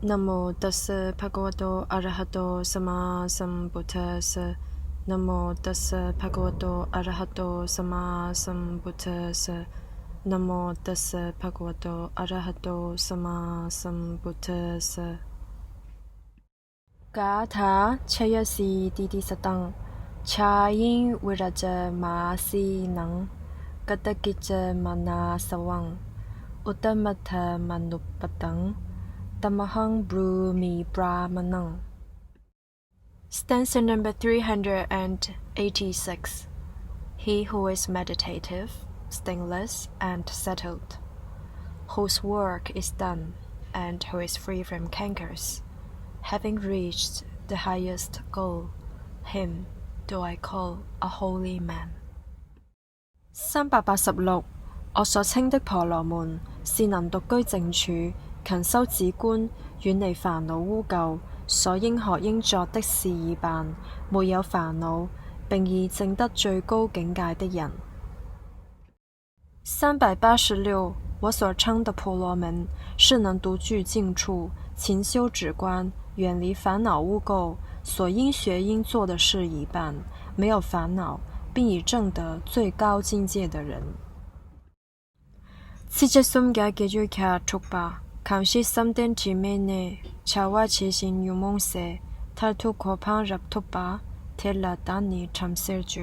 Namo tassa bhagavato arahato sama sambuddhassa. Namo tassa bhagavato arahato sama sambuddhassa. Namo tassa bhagavato arahato sama sambuddhassa. Gatha chayasi didi satang. Chayin viraja maasi nang. Katakija mana sawang. Uttamatha manupatang. Tamahang brumi brahmanang. Stanza number 386. He who is meditative, stingless, and settled, whose work is done, and who is free from cankers, having reached the highest goal, him do I call a holy man. 386. 我所稱的婆羅門，是能獨居靜處，勤修止觀，遠離煩惱污垢，所應學應作的事已辦，沒有煩惱，並已證得最高境界的人。386. 我所稱的婆羅門，是能獨居靜處，勤修止觀，遠離煩惱污垢，所應學應做的事已辦，沒有煩惱，並已證得最高境界的人。此隻心嘅記住卡觸吧，靠是心定之美呢，查話此心有夢舍，他突過旁入突吧，鐵勒丹尼尋寫住。